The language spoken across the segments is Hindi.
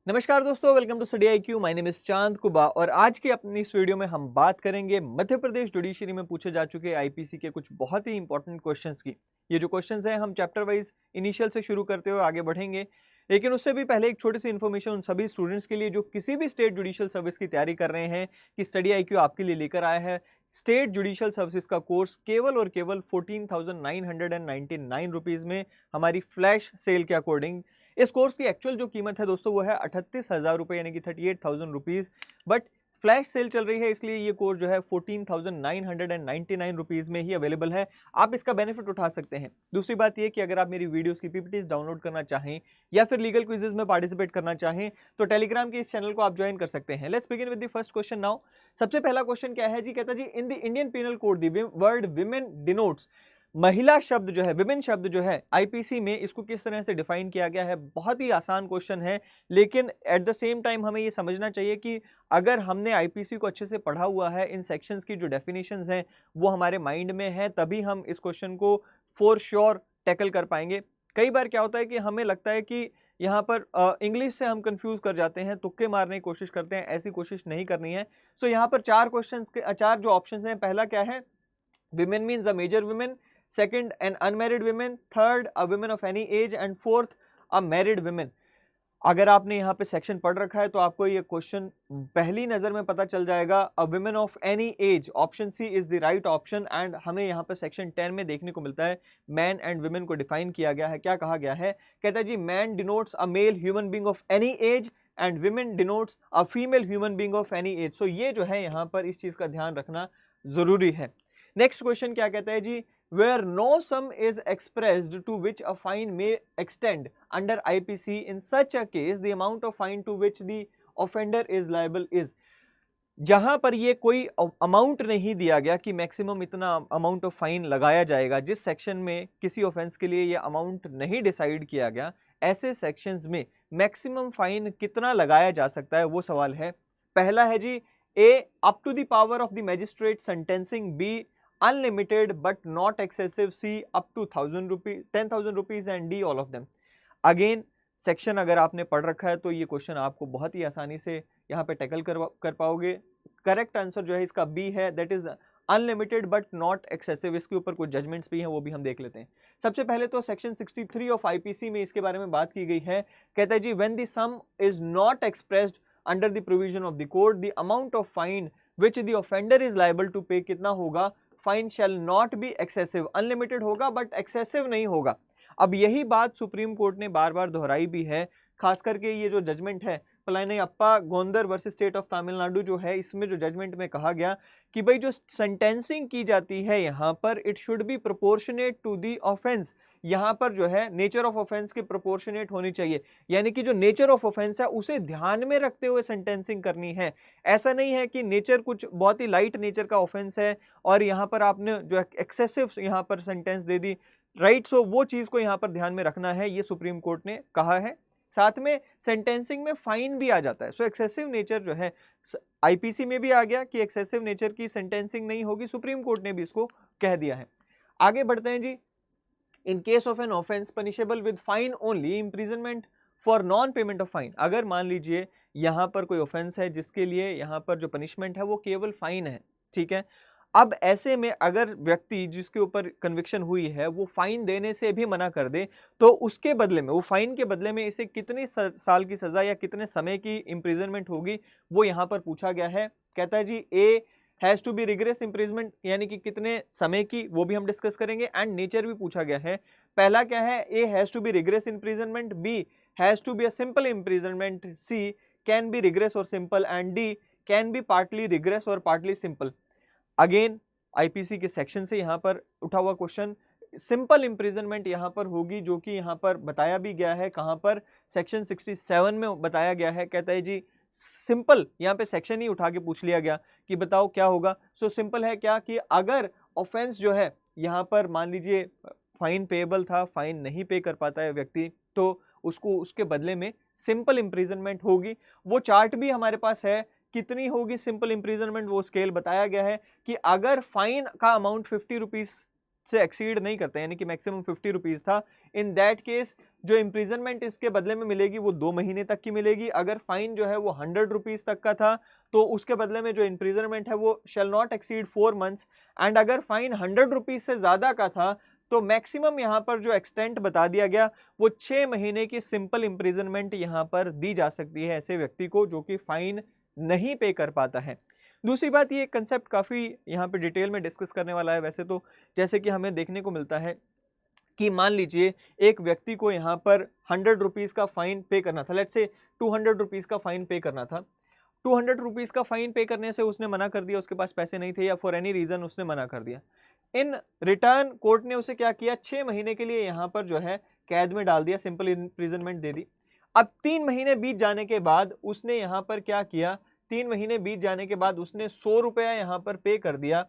नमस्कार दोस्तों, welcome to study IQ. My name is Chand Kuba और आज की अपनी इस वीडियो में हम बात करेंगे मध्य प्रदेश जुडिशरी में पूछे जा चुके आईपीसी के कुछ बहुत ही इंपॉर्टेंट क्वेश्चंस की। ये जो क्वेश्चंस हैं हम चैप्टर वाइज इनिशियल से शुरू करते हुए आगे बढ़ेंगे, लेकिन उससे भी पहले एक छोटी सी इन्फॉर्मेशन उन सभी स्टूडेंट्स के लिए जो किसी भी स्टेट जुडिशियल सर्विस की तैयारी कर रहे हैं कि स्टडी आईक्यू आपके लिए लेकर आया है स्टेट जुडिशियल सर्विसेज का कोर्स केवल और केवल 14,999 रुपीज़ में हमारी फ्लैश सेल के अकॉर्डिंग। इस कोर्स की एक्चुअल जो कीमत है दोस्तों वो है 38,000 रुपये यानी कि 38,000 रुपीज़, बट फ्लैश सेल चल रही है इसलिए ये कोर्स जो है 14,999 रुपीज़ में ही अवेलेबल है। आप इसका बेनिफिट उठा सकते हैं। दूसरी बात ये कि अगर आप मेरी वीडियोस की पीपीटीज डाउनलोड करना चाहें या फिर लीगल क्विजेज में पार्टिसिपेट करना चाहें तो टेलीग्राम के इस चैनल को आप ज्वाइन कर सकते हैं। Let's begin with the first question now. सबसे पहला क्वेश्चन क्या है जी, कहता जी in the Indian penal code the word women denotes, महिला शब्द जो है, विमेन शब्द जो है आईपीसी में इसको किस तरह से डिफाइन किया गया है। बहुत ही आसान क्वेश्चन है, लेकिन एट द सेम टाइम हमें ये समझना चाहिए कि अगर हमने आईपीसी को अच्छे से पढ़ा हुआ है, इन सेक्शंस की जो डेफिनेशंस हैं वो हमारे माइंड में है, तभी हम इस क्वेश्चन को फॉर श्योर टैकल कर पाएंगे। कई बार क्या होता है कि हमें लगता है कि यहाँ पर इंग्लिश से हम कंफ्यूज कर जाते हैं, तुक्के मारने की कोशिश करते हैं, ऐसी कोशिश नहीं करनी है। सो यहाँ पर चार क्वेश्चन के चार जो ऑप्शन हैं, पहला क्या है, women means a major women, second an unmarried women, third a women of any age and fourth a married women. अगर आपने यहाँ पे सेक्शन पढ़ रखा है तो आपको ये क्वेश्चन पहली नजर में पता चल जाएगा। A women of any age, option C is the right option. And हमें यहाँ पे सेक्शन 10 में देखने को मिलता है मैन एंड विमेन को डिफाइन किया गया है। क्या कहा गया है, कहता है जी man denotes a male human being of any age and women denotes a female human being of any age. So ये जो है यहाँ पर इस चीज का ध्यान रखना जरूरी है। नेक्स्ट क्वेश्चन क्या कहता है जी, where no sum is expressed to which a fine may extend under IPC, in such a case the amount of fine to which the offender is liable is। जहां पर ये कोई अमाउंट नहीं दिया गया कि मैक्सिमम इतना अमाउंट ऑफ फाइन लगाया जाएगा, जिस सेक्शन में किसी ऑफेंस के लिए ये अमाउंट नहीं डिसाइड किया गया, ऐसे सेक्शंस में मैक्सिमम फाइन कितना लगाया जा सकता है वो सवाल है। पहला है जी A up to the power of the magistrate sentencing, B unlimited but not excessive, C up to 10,000 rupees and D all of them. Again section अगर आपने पढ़ रखा है तो ये क्वेश्चन आपको बहुत ही आसानी से यहाँ पे टैकल कर पाओगे। करेक्ट आंसर जो है इसका बी है, that is unlimited but not excessive. इसके ऊपर कुछ जजमेंट्स भी हैं, वो भी हम देख लेते हैं। सबसे पहले तो सेक्शन 63 ऑफ आईपीसी में इसके बारे में बात की गई है। कहता है जी when the sum is not expressed under the provision of the code, the amount of fine which the offender is liable to pay कितना होगा, fine shall not be excessive. Unlimited होगा बट एक्सेसिव नहीं होगा। अब यही बात सुप्रीम कोर्ट ने बार बार दोहराई भी है, खास करके ये जो जजमेंट है Palaniappa Gounder versus state of Tamil Nadu जो है, इसमें जो जजमेंट में कहा गया कि भाई जो सेंटेंसिंग की जाती है यहाँ पर it should be proportionate to the offence. यहाँ पर जो है नेचर ऑफ ऑफेंस के प्रोपोर्शनेट होनी चाहिए, यानी कि जो नेचर ऑफ ऑफेंस है उसे ध्यान में रखते हुए सेंटेंसिंग करनी है। ऐसा नहीं है कि नेचर कुछ बहुत ही लाइट नेचर का ऑफेंस है और यहाँ पर आपने जो एक्सेसिव यहाँ पर सेंटेंस दे दी, राइट। सो वो चीज को यहाँ पर ध्यान में रखना है, ये सुप्रीम कोर्ट ने कहा है। साथ में सेंटेंसिंग में फाइन भी आ जाता है। सो एक्सेसिव नेचर जो है आईपीसी में भी आ गया कि एक्सेसिव नेचर की सेंटेंसिंग नहीं होगी, सुप्रीम कोर्ट ने भी इसको कह दिया है। आगे बढ़ते हैं जी। In case of an offence punishable with fine only, imprisonment for non payment of fine. अगर मान लीजिए यहाँ पर कोई ऑफेंस है जिसके लिए यहाँ पर जो पनिशमेंट है वो केवल फाइन है, ठीक है। अब ऐसे में अगर व्यक्ति जिसके ऊपर कन्विक्शन हुई है वो फाइन देने से भी मना कर दे तो उसके बदले में, वो फाइन के बदले में इसे कितने साल की सजा या कितने समय की इम्प्रिजनमेंट होगी वो यहाँ पर पूछा गया है। कहता है जी A has to be rigorous imprisonment, यानी कि कितने समय की, वो भी हम डिस्कस करेंगे। एंड नेचर भी पूछा गया है। पहला क्या है, A has to be rigorous imprisonment, B has to be a simple imprisonment, C can be rigorous और simple, and D can be partly rigorous और पार्टली सिंपल। अगेन आईपीसी के सेक्शन से यहाँ पर उठा हुआ क्वेश्चन, सिंपल इंप्रिजनमेंट यहाँ पर होगी, जो कि यहाँ पर बताया भी गया है। कहाँ पर, सेक्शन 67 में बताया गया है। कहता है जी सिंपल, यहाँ पे सेक्शन ही उठा के पूछ लिया गया कि बताओ क्या होगा। सो सिंपल है क्या कि अगर ऑफेंस जो है यहाँ पर मान लीजिए फाइन पेएबल था, फाइन नहीं पे कर पाता है व्यक्ति, तो उसको उसके बदले में सिंपल इंप्रिजनमेंट होगी। वो चार्ट भी हमारे पास है, कितनी होगी सिंपल इंप्रिजनमेंट, वो स्केल बताया गया है कि अगर फाइन का अमाउंट 50 रुपीज से एक्सीड नहीं करता, यानी कि मैक्सिमम 50 रुपीज़ था, इन दैट केस जो इम्प्रिजनमेंट इसके बदले में मिलेगी वो 2 महीने तक की मिलेगी। अगर फाइन जो है वो 100 रुपीज़ तक का था तो उसके बदले में जो इम्प्रिजनमेंट है वो shall not exceed 4 months. And अगर फाइन 100 रुपीज़ से ज़्यादा का था तो मैक्सिमम यहाँ पर जो एक्सटेंट बता दिया गया वो 6 महीने की सिंपल इम्प्रिजनमेंट यहाँ पर दी जा सकती है ऐसे व्यक्ति को जो कि फाइन नहीं पे कर पाता है। दूसरी बात, ये कंसेप्ट काफ़ी यहाँ पे डिटेल में डिस्कस करने वाला है वैसे तो, जैसे कि हमें देखने को मिलता है कि मान लीजिए एक व्यक्ति को यहाँ पर 100 रुपीज़ का फाइन पे करना था, लेट्स से 200 रुपीज़ का फाइन पे करना था। 200 रुपीज़ का फाइन पे करने से उसने मना कर दिया, उसके पास पैसे नहीं थे या फॉर एनी रीज़न उसने मना कर दिया। इन रिटर्न कोर्ट ने उसे क्या किया, 6 महीने के लिए यहाँ पर जो है कैद में डाल दिया, सिंपल इम्प्रिजनमेंट दे दी। अब 3 महीने बीत जाने के बाद उसने यहाँ पर क्या किया, 3 महीने बीत जाने के बाद उसने 100 रुपया यहाँ पर पे कर दिया।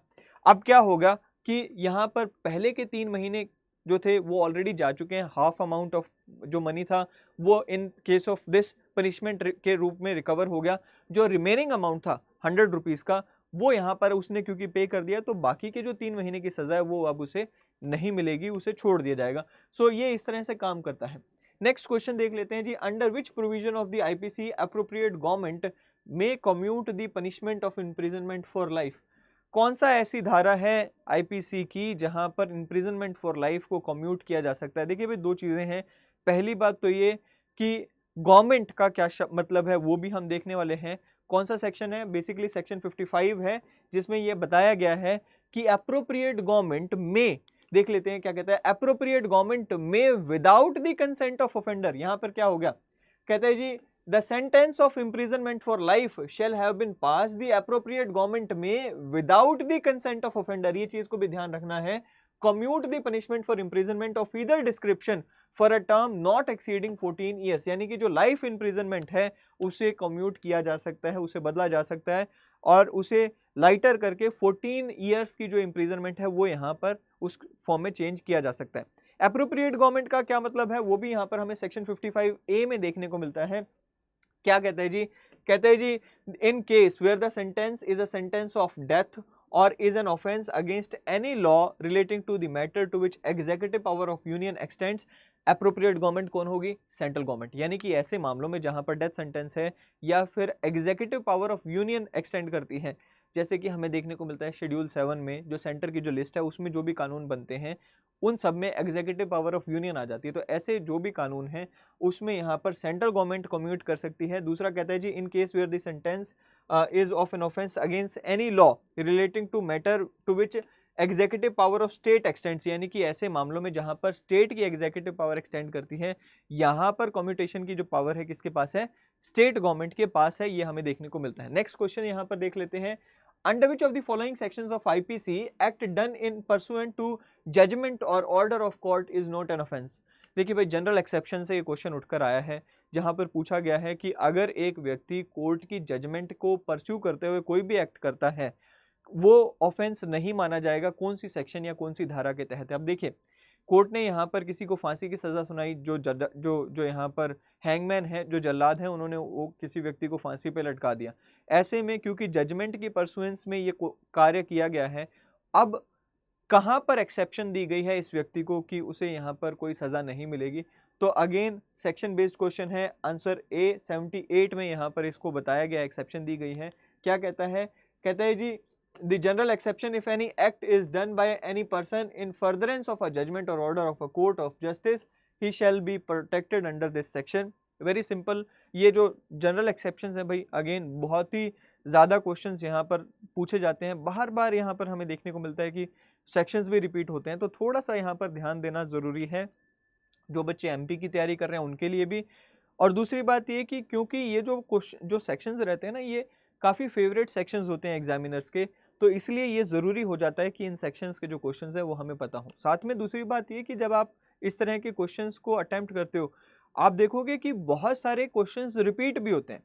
अब क्या होगा कि यहाँ पर पहले के 3 महीने जो थे वो ऑलरेडी जा चुके हैं, हाफ अमाउंट ऑफ जो मनी था वो इन केस ऑफ दिस पनिशमेंट के रूप में रिकवर हो गया। जो रिमेनिंग अमाउंट था 100 रुपीज़ का वो यहाँ पर उसने क्योंकि पे कर दिया तो बाकी के जो 3 महीने की सज़ा है वो अब उसे नहीं मिलेगी, उसे छोड़ दिया जाएगा। सो ये इस तरह से काम करता है। नेक्स्ट क्वेश्चन देख लेते हैं जी, under which provision of the IPC appropriate government may commute the punishment of imprisonment for life. कौन सा ऐसी धारा है आईपीसी की जहां पर इम्प्रिजनमेंट फॉर लाइफ को कम्यूट किया जा सकता है। देखिए भाई, दो चीज़ें हैं। पहली बात तो ये कि गवर्नमेंट का क्या मतलब है वो भी हम देखने वाले हैं। कौन सा सेक्शन है, बेसिकली सेक्शन 55 है, जिसमें यह बताया गया है कि अप्रोप्रिएट गवर्नमेंट में, देख लेते हैं क्या कहता है, अप्रोप्रिएट गवर्नमेंट में without the consent of offender. यहां पर क्या हो गया, कहता है जी the sentence of imprisonment for life shall have been passed the appropriate government may without the consent of offender। ये चीज को भी ध्यान रखना है। commute the punishment for imprisonment of either description for a term not exceeding 14 years। यानी कि जो लाइफ imprisonment है उसे commute किया जा सकता है, उसे बदला जा सकता है और उसे लाइटर करके 14 ईयर्स की जो imprisonment है वो यहाँ पर उस फॉर्म में चेंज किया जा सकता है। अप्रोप्रिएट गवर्नमेंट का क्या मतलब है वो भी यहाँ पर हमें सेक्शन 55A में देखने को मिलता है। क्या कहते हैं जी, कहते हैं जी in case where the sentence is a sentence of death or is an offence against any law relating to the matter to which executive power of union extends. Appropriate government कौन होगी, सेंट्रल गवर्नमेंट। यानी कि ऐसे मामलों में जहां पर डेथ सेंटेंस है या फिर executive power of union extend करती है, जैसे कि हमें देखने को मिलता है शेड्यूल 7 में जो सेंटर की जो लिस्ट है उसमें जो भी कानून बनते हैं उन सब में एग्जीक्यूटिव पावर ऑफ यूनियन आ जाती है। तो ऐसे जो भी कानून हैं उसमें यहाँ पर सेंट्रल गवर्नमेंट कम्यूट कर सकती है। दूसरा कहता है जी in case where the sentence is of an offence against any law relating to matter to which executive power of state extends. यानी कि ऐसे मामलों में जहां पर स्टेट की एग्जीक्यूटिव पावर एक्सटेंड करती है, यहां पर कम्यूटेशन की जो पावर है किसके पास है, स्टेट गवर्नमेंट के पास है। ये हमें देखने को मिलता है। नेक्स्ट क्वेश्चन यहां पर देख लेते हैं, under which of the following sections of IPC act done in pursuant to judgment or order of court is not an offence. देखिए भाई, जनरल एक्सेप्शन से ये क्वेश्चन उठकर आया है जहां पर पूछा गया है कि अगर एक व्यक्ति कोर्ट की जजमेंट को परस्यू करते हुए कोई भी एक्ट करता है वो ऑफेंस नहीं माना जाएगा, कौन सी सेक्शन या कौन सी धारा के तहत है। अब देखिए, कोर्ट ने यहाँ पर किसी को फांसी की सजा सुनाई, जो यहाँ पर हैंगमैन है, जो जल्लाद है, उन्होंने वो किसी व्यक्ति को फांसी पे लटका दिया। ऐसे में क्योंकि जजमेंट की परसुएंस में ये कार्य किया गया है, अब कहाँ पर एक्सेप्शन दी गई है इस व्यक्ति को कि उसे यहाँ पर कोई सजा नहीं मिलेगी। तो अगेन सेक्शन बेस्ड क्वेश्चन है, आंसर ए 78 में यहाँ पर इसको बताया गया, एक्सेप्शन दी गई है। क्या कहता है, कहता है जी the general exception if any act is done by any person in furtherance of a judgment or order of a court of justice he shall be protected under this section। Very simple. ये जो जनरल एक्सेप्शंस है भाई, अगेन बहुत ही ज़्यादा क्वेश्चंस यहाँ पर पूछे जाते हैं, बार बार यहाँ पर हमें देखने को मिलता है कि सेक्शंस भी रिपीट होते हैं, तो थोड़ा सा यहाँ पर ध्यान देना ज़रूरी है जो बच्चे एमपी की तैयारी कर रहे हैं उनके लिए भी। और दूसरी बात ये कि क्योंकि ये जो सेक्शंस रहते हैं ना, ये काफ़ी फेवरेट सेक्शंस होते हैं एग्जामिनर्स के, तो इसलिए ये ज़रूरी हो जाता है कि इन सेक्शंस के जो क्वेश्चंस है वो हमें पता हो। साथ में दूसरी बात ये कि जब आप इस तरह के क्वेश्चंस को अटेम्प्ट करते हो, आप देखोगे कि बहुत सारे क्वेश्चंस रिपीट भी होते हैं।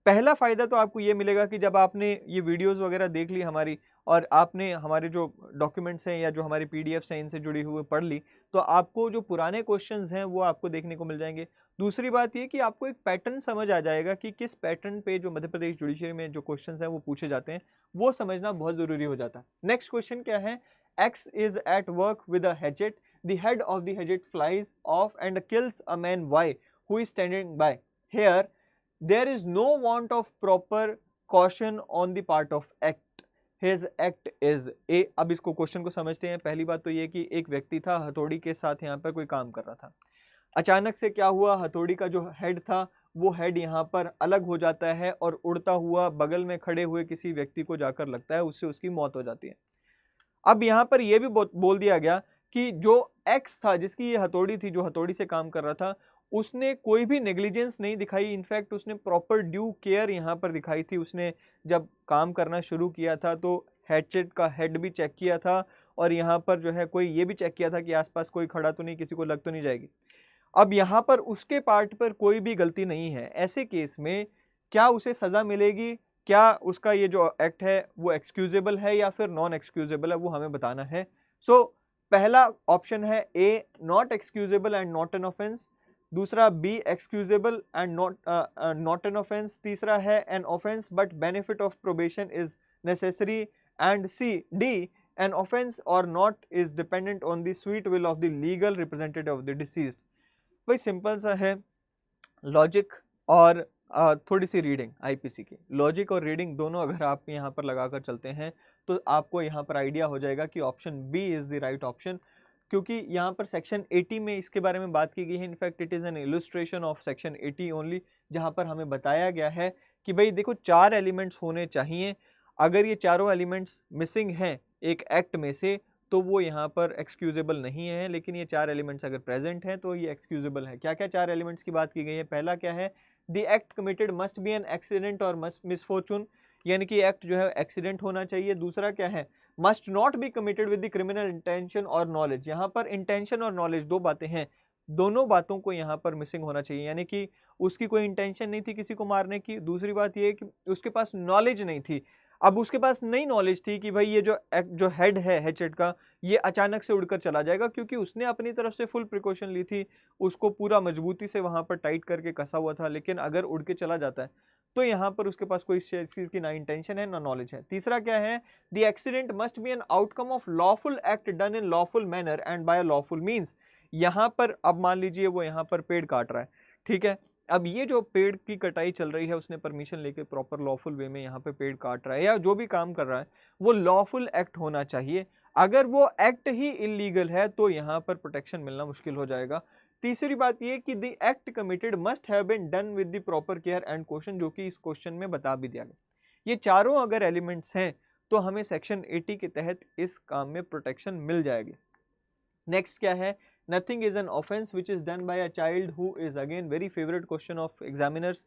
पहला फ़ायदा तो आपको ये मिलेगा कि जब आपने ये वीडियोस वगैरह देख ली हमारी और आपने हमारे जो डॉक्यूमेंट्स हैं या जो हमारी पीडीएफ्स हैं इनसे जुड़ी हुई पढ़ ली, तो आपको जो पुराने क्वेश्चंस हैं वो आपको देखने को मिल जाएंगे। दूसरी बात ये कि आपको एक पैटर्न समझ आ जाएगा कि किस पैटर्न पे जो मध्य प्रदेश जुडिशरी में जो क्वेश्चंस हैं वो पूछे जाते हैं, वो समझना बहुत ज़रूरी हो जाता है। नेक्स्ट क्वेश्चन क्या है, X is at work with a hatchet. The head of the hatchet flies off and kills a man Y who is standing by. Here, there is no want of proper caution on the part of act. His act is A. अब इसको क्वेश्चन को समझते हैं। पहली बात तो ये कि एक व्यक्ति था, हथौड़ी के साथ यहाँ पर कोई काम कर रहा था। अचानक से क्या हुआ, हथौड़ी का जो हेड था वो हेड यहाँ पर अलग हो जाता है और उड़ता हुआ बगल में खड़े हुए किसी व्यक्ति को जाकर लगता है, उससे उसकी मौत हो जाती है। अब यहाँ पर यह भी बोल दिया गया कि जो एक्स था, जिसकी ये हथौड़ी थी, जो हथौड़ी से काम कर रहा था, उसने कोई भी नेग्लिजेंस नहीं दिखाई। इनफैक्ट उसने प्रॉपर ड्यू केयर यहाँ पर दिखाई थी। उसने जब काम करना शुरू किया था तो हैचेट का हेड भी चेक किया था और यहाँ पर जो है कोई ये भी चेक किया था कि आसपास कोई खड़ा तो नहीं, किसी को लग तो नहीं जाएगी। अब यहाँ पर उसके पार्ट पर कोई भी गलती नहीं है। ऐसे केस में क्या उसे सज़ा मिलेगी, क्या उसका ये जो एक्ट है वो एक्सक्यूजेबल है या फिर नॉन एक्सक्यूजेबल है, वो हमें बताना है। सो पहला ऑप्शन है A, not excusable and not an offence. दूसरा B, excusable and not an offence. तीसरा है an offence but benefit of probation is necessary. And C, D, an offence or not is dependent on the sweet will of the legal representative of the deceased. भाई सिंपल सा है, लॉजिक और थोड़ी सी रीडिंग। आईपीसी की लॉजिक और रीडिंग दोनों अगर आप यहाँ पर लगाकर चलते हैं तो आपको यहाँ पर आइडिया हो जाएगा कि option B is the right option, क्योंकि यहाँ पर सेक्शन 80 में इसके बारे में बात की गई है। In fact it is an illustration of section 80 only, जहाँ पर हमें बताया गया है कि भाई देखो 4 एलिमेंट्स होने चाहिए। अगर ये चारों एलिमेंट्स मिसिंग हैं एक एक्ट में से तो वो यहाँ पर एक्सक्यूजेबल नहीं है, लेकिन ये 4 एलिमेंट्स अगर प्रेजेंट हैं तो ये एक्सक्यूजेबल है। क्या क्या 4 एलिमेंट्स की बात की गई है? पहला क्या है, the act committed must be an accident और मिसफॉर्चून, यानी कि एक्ट जो है एक्सीडेंट होना चाहिए। दूसरा क्या है, must not be committed with the criminal intention और नॉलेज। यहाँ पर इंटेंशन और नॉलेज दो बातें हैं, दोनों बातों को यहाँ पर मिसिंग होना चाहिए, यानी कि उसकी कोई इंटेंशन नहीं थी किसी को मारने की। दूसरी बात ये कि उसके पास नॉलेज नहीं थी। अब उसके पास नई नॉलेज थी कि भाई ये जो हेड है हैचेट का, ये अचानक से उड़कर चला जाएगा, क्योंकि उसने अपनी तरफ से फुल प्रिकॉशन ली थी, उसको पूरा मजबूती से वहाँ पर टाइट करके कसा हुआ था। लेकिन अगर उड़ के चला जाता है तो यहाँ पर उसके पास कोई चीज़ की ना इंटेंशन है ना नॉलेज है। तीसरा क्या है, the accident must be an outcome of lawful act done in lawful manner and by lawful means. यहाँ पर अब मान लीजिए वो यहाँ पर पेड़ काट रहा है, ठीक है। अब ये जो पेड़ की कटाई चल रही है, उसने परमिशन लेके प्रॉपर लॉफुल वे में यहाँ पे पेड़ काट रहा है या जो भी काम कर रहा है वो लॉफुल एक्ट होना चाहिए। अगर वो एक्ट ही इलीगल है तो यहाँ पर प्रोटेक्शन मिलना मुश्किल हो जाएगा। तीसरी बात ये कि the act committed must have been done with the proper care and question, जो कि इस क्वेश्चन में बता भी दिया गया। ये चारों अगर एलिमेंट्स हैं तो हमें सेक्शन 80 के तहत इस काम में प्रोटेक्शन मिल जाएगी। नेक्स्ट क्या है, nothing is an offence which is done by a child who is, again very favourite question of examiners.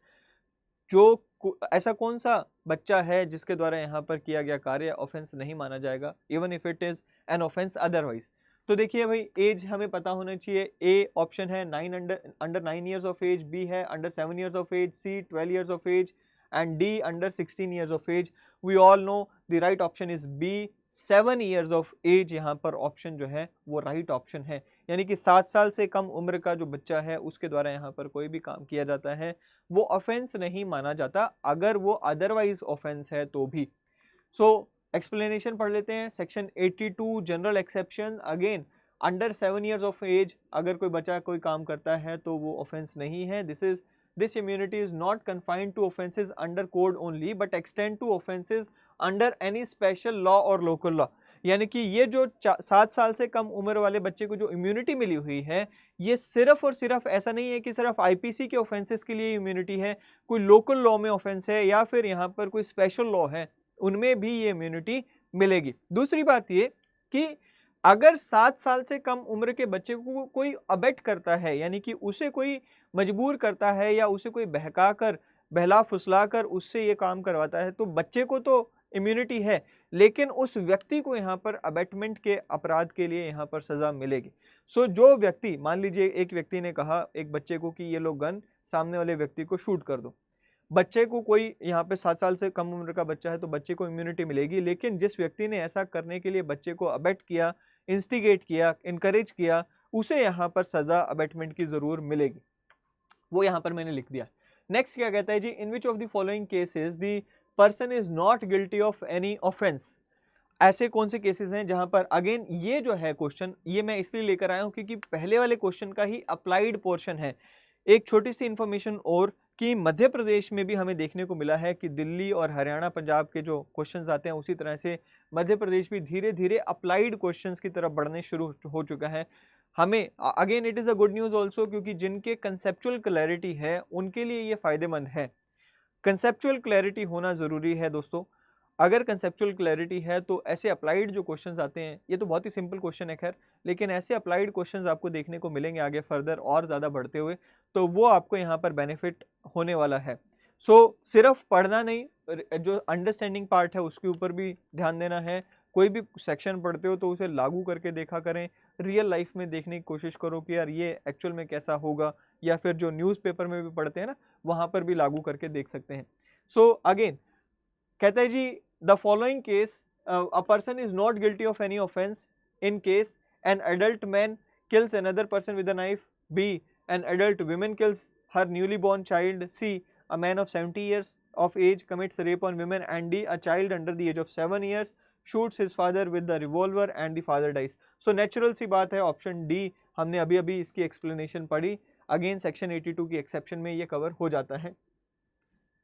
जो ऐसा कौन सा बच्चा है जिसके द्वारा यहाँ पर किया गया कार्य ऑफेंस नहीं माना जाएगा, even if it is an offence otherwise. तो देखिए भाई, एज हमें पता होना चाहिए। ए ऑप्शन है under 9 years of age, B है under 7 years of age, C 12 years of age and D under 16 years of age. We all know the right option is B, 7 years of age यहाँ पर ऑप्शन जो है वो राइट ऑप्शन है। यानी कि 7 साल से कम उम्र का जो बच्चा है उसके द्वारा यहाँ पर कोई भी काम किया जाता है वो ऑफेंस नहीं माना जाता, अगर वो अदरवाइज ऑफेंस है तो भी। सो एक्सप्लेनेशन पढ़ लेते हैं। Section 82 general exception, again under 7 years of age अगर कोई बच्चा कोई काम करता है तो वो ऑफेंस नहीं है। This immunity is not confined to offences under code only but extend to offences under any special law और लोकल लॉ। यानी कि ये जो 7 साल से कम उम्र वाले बच्चे को जो इम्यूनिटी मिली हुई है, ये सिर्फ और सिर्फ ऐसा नहीं है कि सिर्फ आईपीसी के ऑफेंसेस के लिए इम्यूनिटी है, कोई लोकल लॉ में ऑफेंस है या फिर यहाँ पर कोई स्पेशल लॉ है, उनमें भी ये इम्यूनिटी मिलेगी। दूसरी बात ये कि अगर 7 साल से कम उम्र के बच्चे को कोई अबेट करता है, यानी कि उसे कोई मजबूर करता है या उसे कोई बहका कर बहला फुसला कर उससे ये काम करवाता है, तो बच्चे को तो इम्यूनिटी है, लेकिन उस व्यक्ति को यहाँ पर अबेटमेंट के अपराध के लिए यहाँ पर सजा मिलेगी। सो जो व्यक्ति, मान लीजिए एक व्यक्ति ने कहा एक बच्चे को कि ये लो गन, सामने वाले व्यक्ति को शूट कर दो। बच्चे को कोई यहाँ पे 7 साल से कम उम्र का बच्चा है तो बच्चे को इम्यूनिटी मिलेगी, लेकिन जिस व्यक्ति ने ऐसा करने के लिए बच्चे को अबेट किया, इंस्टिगेट किया, इनकरेज किया, उसे यहाँ पर सजा अबेटमेंट की जरूर मिलेगी। वो यहाँ पर मैंने लिख दिया। नेक्स्ट क्या कहता है जी, in which of the following cases the person is not guilty of any offence. ऐसे कौन से केसेस हैं जहां पर अगेन ये जो है क्वेश्चन ये मैं इसलिए लेकर आया हूं क्योंकि पहले वाले क्वेश्चन का ही अप्लाइड पोर्शन है। एक छोटी सी इंफॉर्मेशन और कि मध्य प्रदेश में भी हमें देखने को मिला है कि दिल्ली और हरियाणा पंजाब के जो क्वेश्चंस आते हैं उसी तरह से मध्य प्रदेश भी धीरे धीरे अप्लाइड क्वेश्चंस की तरफ बढ़ने शुरू हो चुका है। हमें again it is a good news also क्योंकि जिनके कंसेप्चुअल क्लैरिटी है उनके लिए ये फायदेमंद है। कंसेप्चुअल क्लैरिटी होना ज़रूरी है दोस्तों। अगर कंसेप्चुअल क्लैरिटी है तो ऐसे अप्लाइड जो क्वेश्चंस आते हैं, ये तो बहुत ही सिंपल क्वेश्चन है खैर, लेकिन ऐसे अप्लाइड क्वेश्चंस आपको देखने को मिलेंगे आगे फर्दर और ज़्यादा बढ़ते हुए, तो वो आपको यहाँ पर बेनिफिट होने वाला है। सिर्फ पढ़ना नहीं, जो अंडरस्टैंडिंग पार्ट है उसके ऊपर भी ध्यान देना है। कोई भी सेक्शन पढ़ते हो तो उसे लागू करके देखा करें, रियल लाइफ में देखने की कोशिश करो कि यार ये एक्चुअल में कैसा होगा, या फिर जो न्यूज़पेपर में भी पढ़ते हैं ना वहाँ पर भी लागू करके देख सकते हैं। अगेन कहता है जी the following case a person is not guilty of any offence in case an adult man kills another person with a knife, B an adult woman kills her newly born child, C a man of 70 years of age commits rape on women, and D a child under the age of 7 years shoots his father with the revolver and the father dies. So natural सी बात है ऑप्शन डी, हमने अभी अभी इसकी एक्सप्लेनेशन पढ़ी, अगेन सेक्शन 82 की एक्सेप्शन में ये कवर हो जाता है।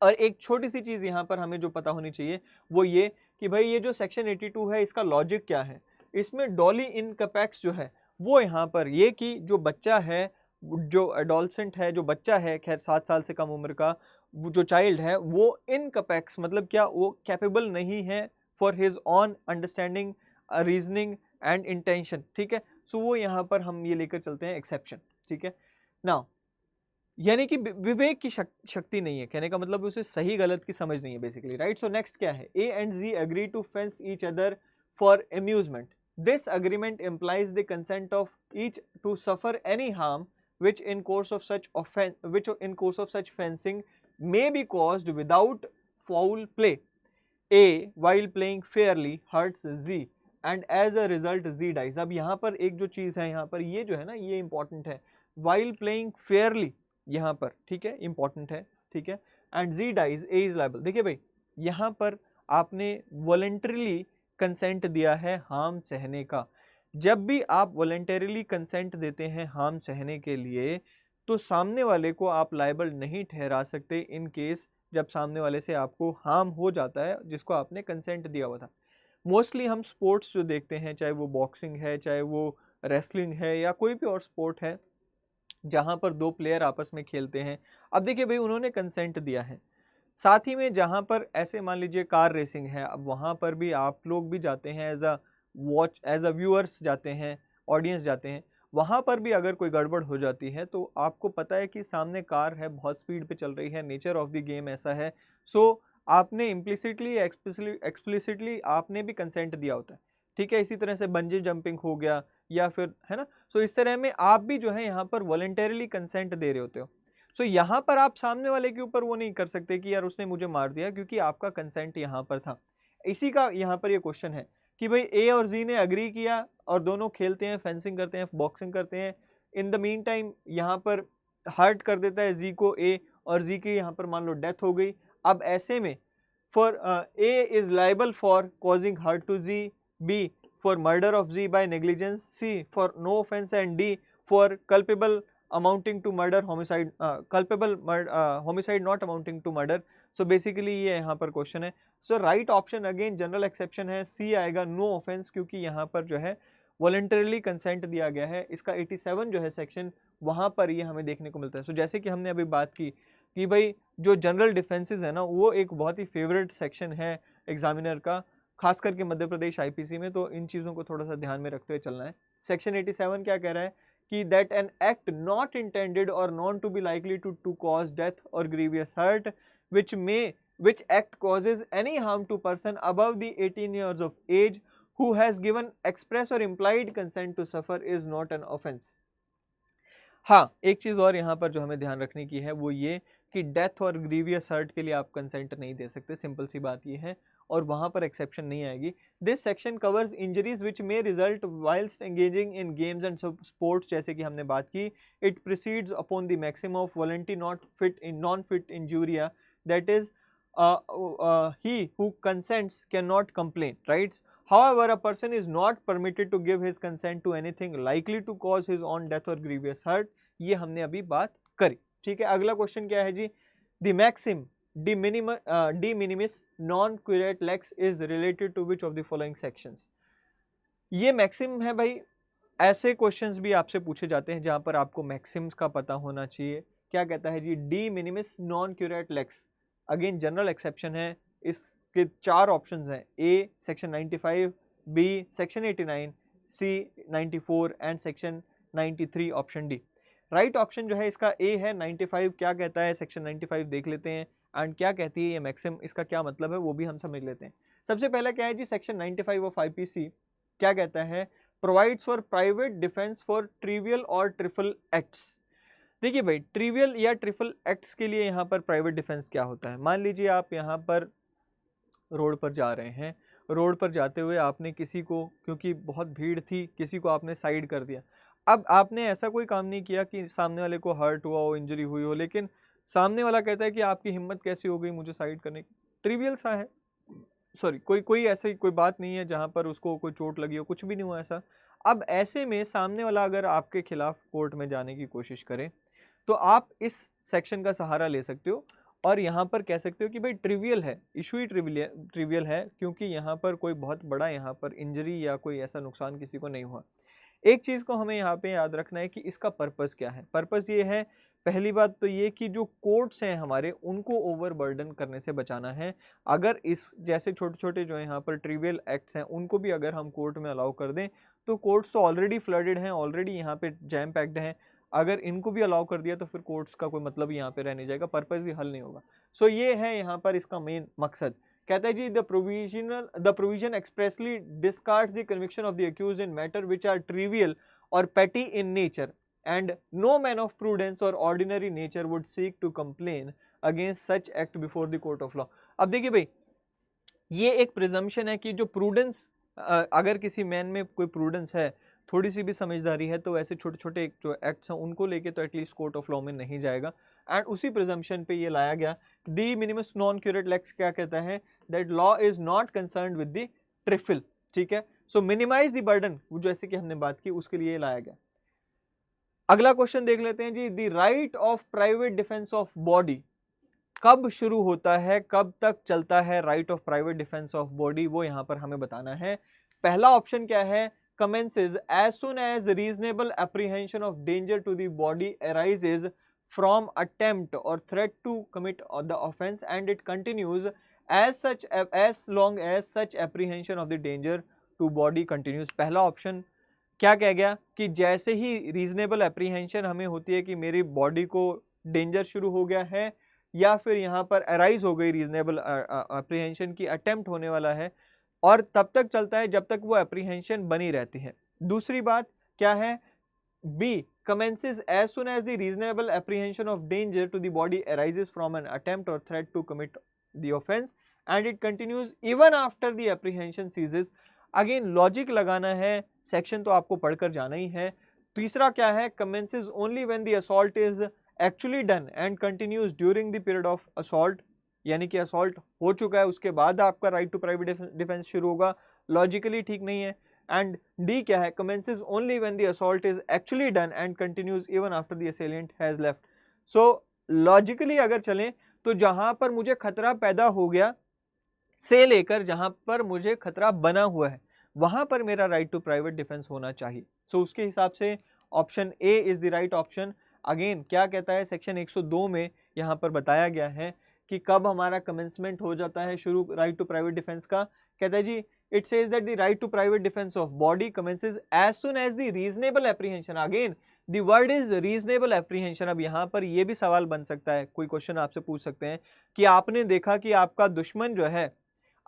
और एक छोटी सी चीज़ यहाँ पर हमें जो पता होनी चाहिए वो ये कि भाई ये जो सेक्शन 82 है इसका लॉजिक क्या है। इसमें डॉली इन कपैक्स जो है वो यहाँ पर ये कि जो बच्चा है, जो एडोलसेंट है, जो बच्चा है खैर 7 साल से कम उम्र का, वो जो चाइल्ड है वो इन कपैक्स मतलब क्या, वो कैपेबल नहीं है for his on understanding, reasoning and intention, ठीक है। वो यहाँ पर हम ये लेकर चलते हैं एक्सेप्शन, ठीक है। नाउ यानी कि विवेक की शक्ति नहीं है, कहने का मतलब उसे सही गलत की समझ नहीं है बेसिकली, राइट। सो नेक्स्ट क्या है, A and G agree to fence each other for amusement, this agreement implies the consent of each to suffer any harm which in course of such fencing may be caused without foul play. A while playing fairly hurts Z and as a result Z dies. अब यहाँ पर एक जो चीज़ है, यहाँ पर ये जो है ना ये इंपॉर्टेंट है, while playing fairly यहाँ पर, ठीक है, इंपॉर्टेंट है, ठीक है, and Z dies, A is liable। देखिए भाई यहाँ पर आपने वॉलेंटरीली कंसेंट दिया है हार्म सहने का। जब भी आप वॉलेंटरीली कंसेंट देते हैं हार्म सहने के लिए तो सामने वाले को आप लायबल नहीं ठहरा सकते इन केस जब सामने वाले से आपको हार्म हो जाता है जिसको आपने कंसेंट दिया हुआ था। मोस्टली हम स्पोर्ट्स जो देखते हैं, चाहे वो बॉक्सिंग है, चाहे वो रेसलिंग है, या कोई भी और स्पोर्ट है जहाँ पर दो प्लेयर आपस में खेलते हैं, अब देखिए भाई उन्होंने कंसेंट दिया है। साथ ही में जहाँ पर ऐसे मान लीजिए कार रेसिंग है, अब वहाँ पर भी आप लोग भी जाते हैं एज अ व्यूअर्स जाते हैं, ऑडियंस जाते हैं, वहाँ पर भी अगर कोई गड़बड़ हो जाती है तो आपको पता है कि सामने कार है, बहुत स्पीड पे चल रही है, नेचर ऑफ द गेम ऐसा है, आपने इम्प्लिसिटली एक्सप्लिसिटली आपने भी कंसेंट दिया होता है, ठीक है। इसी तरह से बंजी जंपिंग हो गया या फिर है ना, इस तरह में आप भी जो है यहाँ पर वॉलेंटरीली कंसेंट दे रहे होते हो। यहाँ पर आप सामने वाले के ऊपर वो नहीं कर सकते कि यार उसने मुझे मार दिया, क्योंकि आपका कंसेंट यहाँ पर था। इसी का यहाँ पर ये क्वेश्चन है कि भाई ए और जी ने अग्री किया और दोनों खेलते हैं, फेंसिंग करते हैं, बॉक्सिंग करते हैं, इन द मीन टाइम यहाँ पर हर्ट कर देता है जी को ए, और जी की यहाँ पर मान लो डेथ हो गई। अब ऐसे में for A is liable for causing hurt to G, B for murder of G by negligence, C for no offence, and D for culpable amounting to murder, homicide, culpable homicide not amounting to murder. Basically ये यहाँ पर क्वेश्चन है। Right option again general exception है, सी आएगा, नो ऑफेंस, क्योंकि यहाँ पर जो है वॉलेंटरीली कंसेंट दिया गया है। इसका 87 जो है सेक्शन, वहाँ पर ये हमें देखने को मिलता है। जैसे कि हमने अभी बात की कि भाई जो जनरल डिफेंसेस है ना वो एक बहुत ही फेवरेट सेक्शन है एग्जामिनर का, खास करके मध्य प्रदेश आईपीसी में, तो इन चीज़ों को थोड़ा सा ध्यान में रखते हुए चलना है। सेक्शन 87 क्या कह रहा है कि that an act not intended और known to be likely to cause death और grievous hurt which act causes any harm to person above the 18 years of age who has given express or implied consent to suffer is not an offense। हाँ, एक चीज़ और यहाँ पर जो हमें ध्यान रखने की है वो ये कि डेथ और ग्रीवियस हर्ट के लिए आप कंसेंट नहीं दे सकते, सिंपल सी बात ये है, और वहाँ पर एक्सेप्शन नहीं आएगी। This section covers injuries which may result whilst engaging in games and sports, जैसे कि हमने बात की, it proceeds upon the maximum of volenti non fit injuria, that is he who consents cannot complain, right। However, a person is not permitted to give his consent to anything likely to cause his own death or grievous hurt. ये हमने अभी बात करी, ठीक है। अगला क्वेश्चन क्या है जी, the maxim de minimis non curate lex is related to which of the following sections? ये मैक्सिम है भाई, ऐसे क्वेश्चंस भी आपसे पूछे जाते हैं जहां पर आपको मैक्सिम्स का पता होना चाहिए। क्या कहता है जी, de minimis non curat lex, again general exception है, इसके 4 ऑप्शंस हैं, A section 95, B section 89, C 94 and section 93 option D. Right option जो है इसका ए है 95। क्या कहता है सेक्शन 95 देख लेते हैं, एंड क्या कहती है ये मैक्सिम, इसका क्या मतलब है वो भी हम समझ लेते हैं। सबसे पहला क्या है जी, सेक्शन 95 ऑफ IPC क्या कहता है, provides for private defence for trivial और ट्रिपल एक्ट्स। देखिए भाई, ट्रिवियल या ट्रिपल एक्ट्स के लिए यहाँ पर प्राइवेट डिफेंस क्या होता है। मान लीजिए आप यहाँ पर रोड पर जा रहे हैं, रोड पर जाते हुए आपने किसी को, क्योंकि बहुत भीड़ थी, किसी को आपने साइड कर दिया। अब आपने ऐसा कोई काम नहीं किया कि सामने वाले को हर्ट हुआ हो, इंजरी हुई हो, लेकिन सामने वाला कहता है कि आपकी हिम्मत कैसी हो गई मुझे साइड करने की। ट्रिवियल सा है, सॉरी कोई ऐसी कोई बात नहीं है जहां पर उसको कोई चोट लगी हो, कुछ भी नहीं हुआ ऐसा। अब ऐसे में सामने वाला अगर आपके खिलाफ कोर्ट में जाने की कोशिश करे तो आप इस सेक्शन का सहारा ले सकते हो और यहाँ पर कह सकते हो कि भाई ट्रिवियल है, इशू ही ट्रिवियल है, क्योंकि यहाँ पर कोई बहुत बड़ा यहाँ पर इंजरी या कोई ऐसा नुकसान किसी को नहीं हुआ। एक चीज़ को हमें यहाँ पे याद रखना है कि इसका पर्पस क्या है। पर्पस ये है, पहली बात तो ये कि जो कोर्ट्स हैं हमारे, उनको ओवरबर्डन करने से बचाना है। अगर इस जैसे छोटे छोटे जो यहाँ पर ट्रिवियल एक्ट्स हैं उनको भी अगर हम कोर्ट में अलाउ कर दें तो कोर्ट्स तो ऑलरेडी फ्लडेड हैं, ऑलरेडी यहाँ पे जैम पैक्ड हैं, अगर इनको भी अलाउ कर दिया तो फिर कोर्ट्स का कोई मतलब यहाँ पे रह नहीं जाएगा, पर्पस ही हल नहीं होगा। सो ये है यहाँ पर इसका मेन मकसद। कहता है जी, the provision expressly discards the conviction of the accused in matter which are trivial और petty in nature and no man of prudence or ordinary nature would seek to complain against such act before the court of law। अब देखिए भाई, ये एक प्रिजम्पशन है कि जो प्रूडेंस, अगर किसी मैन में कोई प्रूडेंस है, थोड़ी सी भी समझदारी है, तो ऐसे छोटे छोटे जो एक्ट्स हैं उनको लेके तो एटलीस्ट कोर्ट ऑफ लॉ में नहीं जाएगा। एंड उसी प्रिजम्पशन पे ये लाया गया। De minimis non curat lex क्या कहता है, that law is not concerned with the trifle, ठीक है। सो मिनिमाइज द बर्डन, जैसे कि हमने बात की, उसके लिए लाया गया। अगला क्वेश्चन देख लेते हैं जी, the right of private defence of body कब शुरू होता है, कब तक चलता है right of private defence of body, वो यहां पर हमें बताना है। पहला ऑप्शन क्या है, commences as soon as reasonable apprehension of danger to the body arises from attempt or threat to commit the offense and it continues as long as such apprehension of the danger to body continues। पहला ऑप्शन क्या कह गया कि जैसे ही रीजनेबल एप्रीहेंशन हमें होती है कि मेरी बॉडी को डेंजर शुरू हो गया है या फिर यहाँ पर अराइज हो गई रीजनेबल एप्रीहेंशन की अटेम्प्ट होने वाला है, और तब तक चलता है जब तक वो एप्रीहेंशन बनी रहती है। दूसरी बात क्या है, B commences as soon as the reasonable apprehension of danger to the body arises from an attempt or threat to commit the offense and it continues even after the apprehension ceases। Again logic लगाना है, सेक्शन तो आपको पढ़कर जाना ही है। तीसरा क्या है, commences only when the assault is actually done and continues during the period of assault, यानी कि असॉल्ट हो चुका है उसके बाद आपका राइट टू प्राइवेट डिफेंस शुरू होगा, लॉजिकली ठीक नहीं है। एंड डी क्या है, commences only when the assault is actually done and continues even after the assailant has left। So logically अगर चलें तो जहां पर मुझे खतरा पैदा हो गया से लेकर जहां पर मुझे खतरा बना हुआ है वहां पर मेरा राइट टू प्राइवेट डिफेंस होना चाहिए। सो उसके हिसाब से option A is the right option. Again क्या कहता है, सेक्शन 102 में यहाँ पर बताया गया है कि कब हमारा कमेंसमेंट हो जाता है शुरू राइट टू प्राइवेट डिफेंस का। कहता है जी, it says that the right to private defence of body commences as soon as the reasonable apprehension. Again the word is reasonable apprehension. अब यहाँ पर यह भी सवाल बन सकता है, कोई क्वेश्चन आपसे पूछ सकते हैं कि आपने देखा कि आपका दुश्मन जो है,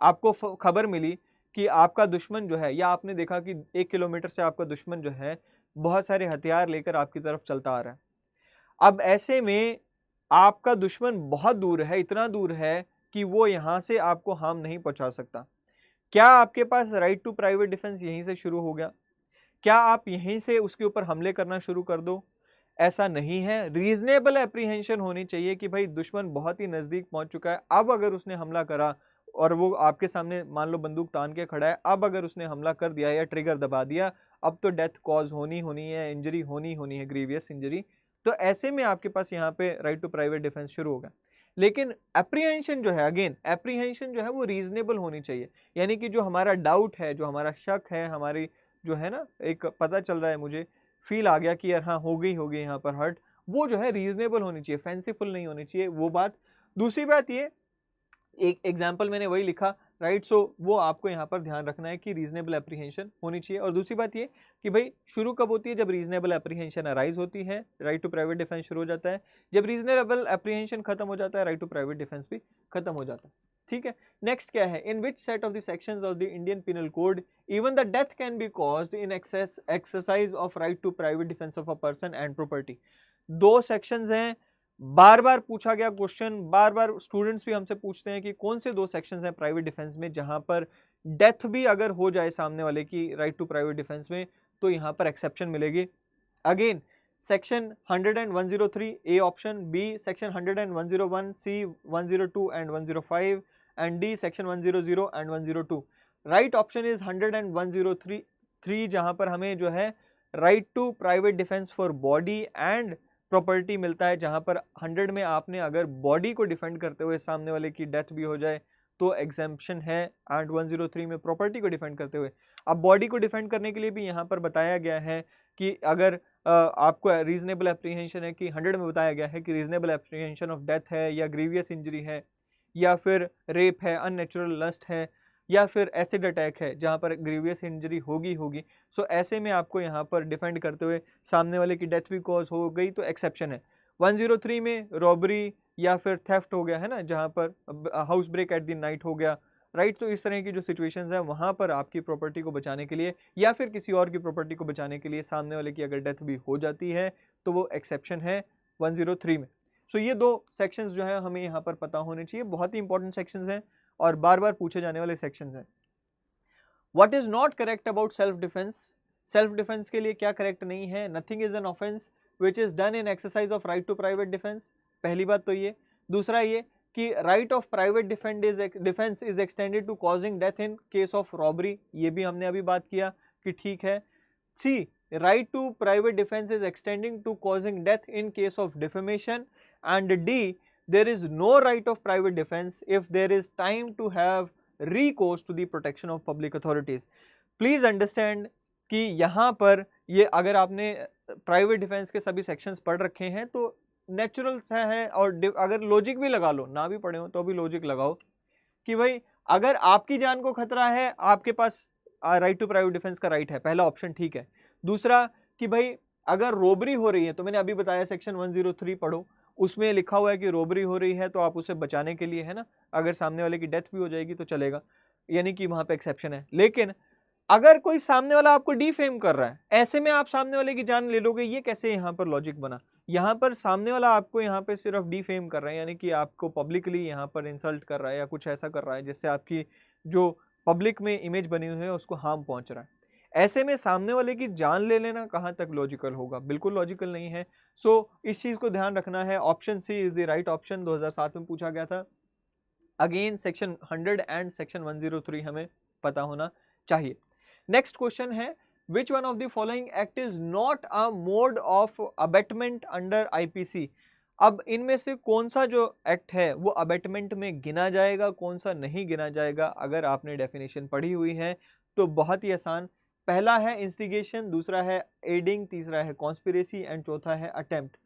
आपको खबर मिली कि आपका दुश्मन जो है, या आपने देखा कि 1 किलोमीटर से आपका दुश्मन जो है बहुत सारे हथियार लेकर आपकी तरफ चलता आ रहा है। अब ऐसे में आपका दुश्मन बहुत दूर है, इतना दूर है कि वो यहाँ से आपको हार्म नहीं पहुँचा सकता। क्या आपके पास राइट टू प्राइवेट डिफेंस यहीं से शुरू हो गया? क्या आप यहीं से उसके ऊपर हमले करना शुरू कर दो? ऐसा नहीं है। रीजनेबल एप्रीहेंशन होनी चाहिए कि भाई दुश्मन बहुत ही नज़दीक पहुँच चुका है, अब अगर उसने हमला करा और वो आपके सामने मान लो बंदूक तान के खड़ा है, अब अगर उसने हमला कर दिया या ट्रिगर दबा दिया, अब तो डेथ कॉज होनी है, इंजरी होनी है, ग्रीवियस इंजरी। तो ऐसे में आपके पास यहाँ पे राइट टू प्राइवेट डिफेंस शुरू होगा। लेकिन एप्रीहेंशन जो है, अगेन एप्रीहेंशन जो है वो रीजनेबल होनी चाहिए, यानी कि जो हमारा डाउट है, जो हमारा शक है, हमारी जो है ना, एक पता चल रहा है, मुझे फील आ गया कि यार हाँ हो गई यहाँ पर हर्ट, वो जो है रीजनेबल होनी चाहिए, फैंसीफुल नहीं होनी चाहिए, वो बात। दूसरी बात ये, एक एग्जाम्पल मैंने वही लिखा, राइट। सो वो आपको यहाँ पर ध्यान रखना है कि रीजनेबल एप्रीहेंशन होनी चाहिए। और दूसरी बात ये कि भाई शुरू कब होती है, जब रीजनेबल एप्रीहेंशन अराइज होती है, राइट टू प्राइवेट डिफेंस शुरू हो जाता है। जब रीजनेबल एप्रीहेंशन खत्म हो जाता है, राइट टू प्राइवेट डिफेंस भी खत्म हो जाता है। ठीक है, नेक्स्ट क्या है, in which set of the sections of the Indian penal code even the death can be caused in exercise of right to private defence of a person and property. दो सेक्शंस हैं, बार बार पूछा गया क्वेश्चन, बार बार स्टूडेंट्स भी हमसे पूछते हैं कि कौन से दो सेक्शंस हैं प्राइवेट डिफेंस में जहां पर डेथ भी अगर हो जाए सामने वाले की राइट टू प्राइवेट डिफेंस में, तो यहां पर एक्सेप्शन मिलेगी। Again section 100 and 103 A option, B section 100 and 101, C 102 and 105 and D section 100 and 102। Right option is 100 and 103 जहां पर हमें जो है right to private defence for body and property मिलता है, जहां पर 100 में आपने अगर बॉडी को डिफेंड करते हुए सामने वाले की डेथ भी हो जाए तो एग्जेम्पशन है, एंड 103 में प्रॉपर्टी को डिफेंड करते हुए। अब बॉडी को डिफेंड करने के लिए भी यहाँ पर बताया गया है कि अगर आपको रीजनेबल एप्रीहेंशन है, कि 100 में बताया गया है कि रीजनेबल एप्रीहेंशन ऑफ डेथ है, या ग्रीवियस इंजरी है, या फिर रेप है, अननेचुरल लस्ट है, या फिर एसिड अटैक है, जहाँ पर ग्रीवियस इंजरी होगी। सो ऐसे में आपको यहाँ पर डिफेंड करते हुए सामने वाले की डेथ भी कॉज हो गई तो एक्सेप्शन है। 103 में रॉबरी या फिर थेफ्ट हो गया है ना, जहाँ पर house break at the night हो गया, राइट। तो इस तरह की जो सिचुएशंस है वहाँ पर आपकी प्रॉपर्टी को बचाने के लिए या फिर किसी और की प्रॉपर्टी को बचाने के लिए सामने वाले की अगर डेथ भी हो जाती है तो वो एक्सेप्शन है 103 में। सो ये दो सेक्शंस जो है हमें यहाँ पर पता होने चाहिए, बहुत ही इंपॉर्टेंट सेक्शंस हैं और बार बार पूछे जाने वाले सेक्शंस हैं। What is not correct about self defence, self defence के लिए क्या करेक्ट नहीं है, nothing is an offence which is done in exercise of right to private defence, पहली बात तो ये। दूसरा ये कि right of private defence is extended to causing death in case of robbery, ये भी हमने अभी बात किया कि ठीक है। C right to private defence is extending to causing death in case of defamation, and D there is no right of private defense if there is time to have recourse to the protection of public authorities. Please understand कि यहाँ पर ये अगर आपने प्राइवेट डिफेंस के सभी सेक्शंस पढ़ रखे हैं तो नेचुरल है, और अगर लॉजिक भी लगा लो, ना भी पढ़े हो तो भी लॉजिक लगाओ कि भाई अगर आपकी जान को खतरा है, आपके पास राइट टू प्राइवेट डिफेंस का राइट है, पहला ऑप्शन ठीक है। दूसरा कि भाई अगर रोबरी हो रही है, तो मैंने अभी बताया सेक्शन 103 पढ़ो, उसमें लिखा हुआ है कि रोबरी हो रही है तो आप उसे बचाने के लिए, है ना, अगर सामने वाले की डेथ भी हो जाएगी तो चलेगा, यानी कि वहां पे एक्सेप्शन है। लेकिन अगर कोई सामने वाला आपको डिफेम कर रहा है, ऐसे में आप सामने वाले की जान ले लोगे, ये कैसे यहाँ पर लॉजिक बना। यहाँ पर सामने वाला आपको यहाँ पे सिर्फ डिफेम कर रहा है, यानी कि आपको पब्लिकली यहाँ पर इंसल्ट कर रहा है या कुछ ऐसा कर रहा है जिससे आपकी जो पब्लिक में इमेज बनी हुई है उसको हार्म पहुंच रहा है। ऐसे में सामने वाले की जान ले लेना कहाँ तक लॉजिकल होगा, बिल्कुल लॉजिकल नहीं है। सो इस चीज को ध्यान रखना है। Option C is the right option, 2007 में पूछा गया था। अगेन सेक्शन 100 एंड सेक्शन 103 हमें पता होना चाहिए। नेक्स्ट क्वेश्चन है, which one of the following act is not a mode of abetment under IPC. अब इनमें से कौन सा जो एक्ट है वो अबेटमेंट में गिना जाएगा, कौन सा नहीं गिना जाएगा। अगर आपने डेफिनेशन पढ़ी हुई है तो बहुत ही आसान, पहला है इंस्टिगेशन, दूसरा है एडिंग, तीसरा है कॉन्स्पिरेसी एंड चौथा है अटेम्प्ट।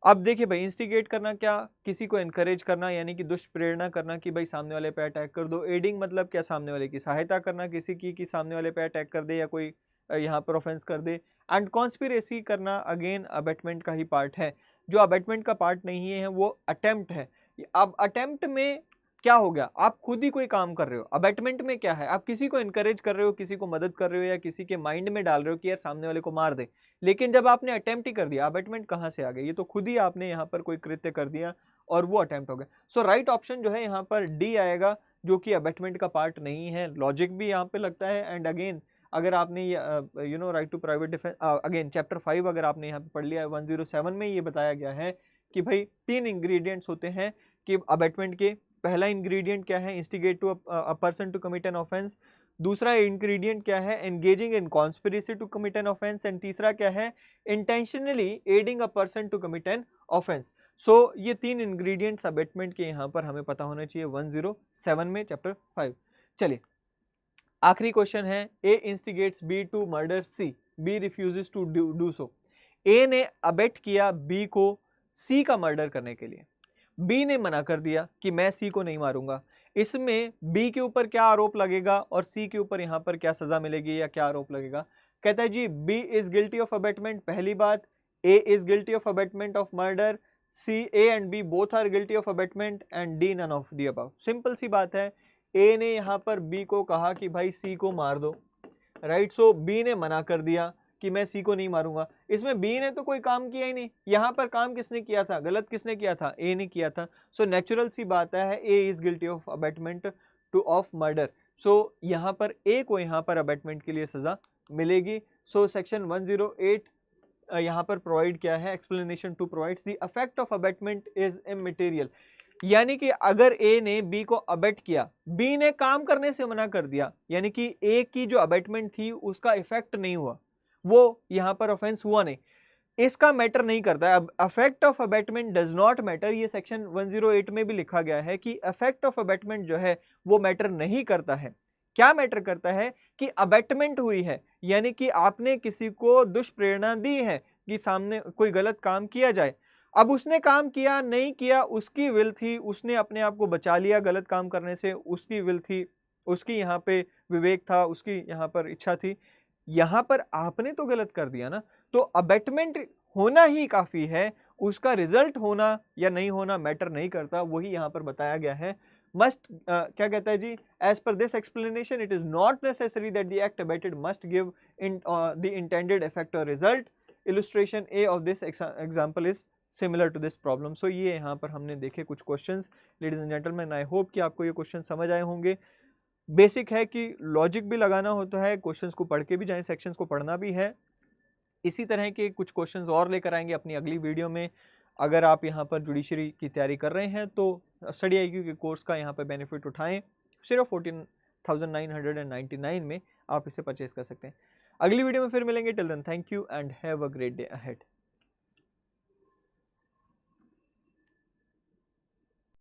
अब देखिए भाई, इंस्टिगेट करना क्या, किसी को एनकरेज करना, यानी कि दुष्प्रेरणा करना कि भाई सामने वाले पे अटैक कर दो। एडिंग मतलब क्या, सामने वाले की सहायता करना किसी की कि सामने वाले पे अटैक कर दे या कोई यहाँ पर ऑफेंस कर दे। एंड कॉन्स्पिरेसी करना अगेन अबेटमेंट का ही पार्ट है। जो अबेटमेंट का पार्ट नहीं है वो अटेम्प्ट है। अब अटेम्प्ट में क्या हो गया, आप खुद ही कोई काम कर रहे हो। अबेटमेंट में क्या है, आप किसी को एनकरेज कर रहे हो, किसी को मदद कर रहे हो या किसी के माइंड में डाल रहे हो कि यार सामने वाले को मार दे। लेकिन जब आपने अटेम्प्ट ही कर दिया, अबेटमेंट कहाँ से आ गया, ये तो खुद ही आपने यहाँ पर कोई कृत्य कर दिया और वो अटेम्प्ट हो गया। सो राइट ऑप्शन जो है यहाँ पर डी आएगा, जो कि अबेटमेंट का पार्ट नहीं है। लॉजिक भी यहाँ पे लगता है। एंड अगेन अगर आपने right to private defence again chapter 5 अगर आपने यहाँ पे पढ़ लिया है, 107 में ये बताया गया है कि भाई 3 इंग्रेडिएंट्स होते हैं कि अबेटमेंट के। पहला इंग्रेडिएंट क्या है, instigate to a person to commit an offence, दूसरा इंग्रेडिएंट क्या है, engaging in conspiracy to commit an offence, and तीसरा क्या है, intentionally aiding a person to commit an offence. So ये 3 इंग्रेडिएंट्स अबेटमेंट के यहाँ पर हमें पता होना चाहिए 107 में चैप्टर 5। चलिए आखिरी क्वेश्चन है, A instigates B to murder C, B refuses to do so. A ने अबेट किया बी को सी का मर्डर करने के लिए, बी ने मना कर दिया कि मैं सी को नहीं मारूंगा। इसमें बी के ऊपर क्या आरोप लगेगा और सी के ऊपर यहाँ पर क्या सजा मिलेगी या क्या आरोप लगेगा? कहता है जी B is guilty of abetment, पहली बात, A is guilty of abetment of murder, C A and B both are guilty of abetment and D none of the above. Simple सी बात है, ए ने यहाँ पर बी को कहा कि भाई सी को मार दो, राइट। सो बी ने मना कर दिया कि मैं सी को नहीं मारूंगा। इसमें बी ने तो कोई काम किया ही नहीं, यहाँ पर काम किसने किया था, गलत किसने किया था, ए ने किया था। सो नेचुरल सी बात है, A is guilty of abetment to of murder. So यहाँ पर ए को यहाँ पर अबेटमेंट के लिए सजा मिलेगी। सो सेक्शन 108 यहाँ पर प्रोवाइड किया है, explanation two provides the effect of abetment is immaterial. यानी कि अगर ए ने बी को अबेट किया, बी ने काम करने से मना कर दिया, यानी कि ए की जो अबेटमेंट थी उसका इफेक्ट नहीं हुआ, वो यहाँ पर ऑफेंस हुआ नहीं, इसका मैटर नहीं करता है। अब affect of abetment does not matter, ये सेक्शन 108 में भी लिखा गया है कि अफेक्ट ऑफ अबेटमेंट जो है वो मैटर नहीं करता है। क्या मैटर करता है कि अबेटमेंट हुई है, यानी कि आपने किसी को दुष्प्रेरणा दी है कि सामने कोई गलत काम किया जाए। अब उसने काम किया नहीं किया, उसकी विल थी, उसने अपने आप को बचा लिया गलत काम करने से, उसकी विल थी, उसकी यहाँ पे विवेक था, उसकी यहाँ पर इच्छा थी। यहाँ पर आपने तो गलत कर दिया ना, तो अबेटमेंट होना ही काफी है, उसका रिजल्ट होना या नहीं होना मैटर नहीं करता, वही यहाँ पर बताया गया है। मस्ट क्या कहता है जी, as per this explanation it is not necessary that the act abetted must give in the intended effect और result. Illustration A of this example is similar to this problem. So ये यहाँ पर हमने देखे कुछ questions. Ladies and gentlemen, I hope कि आपको ये क्वेश्चन समझ आए होंगे। बेसिक है कि लॉजिक भी लगाना होता है, क्वेश्चंस को पढ़ के भी जाएं, सेक्शंस को पढ़ना भी है। इसी तरह के कुछ क्वेश्चंस और लेकर आएंगे अपनी अगली वीडियो में। अगर आप यहाँ पर जुडिशरी की तैयारी कर रहे हैं तो स्टडी IQ के कोर्स का यहाँ पर बेनिफिट उठाएं, सिर्फ 14,999 में आप इसे परचेज कर सकते हैं। अगली वीडियो में फिर मिलेंगे, till then thank you and have a great day ahead.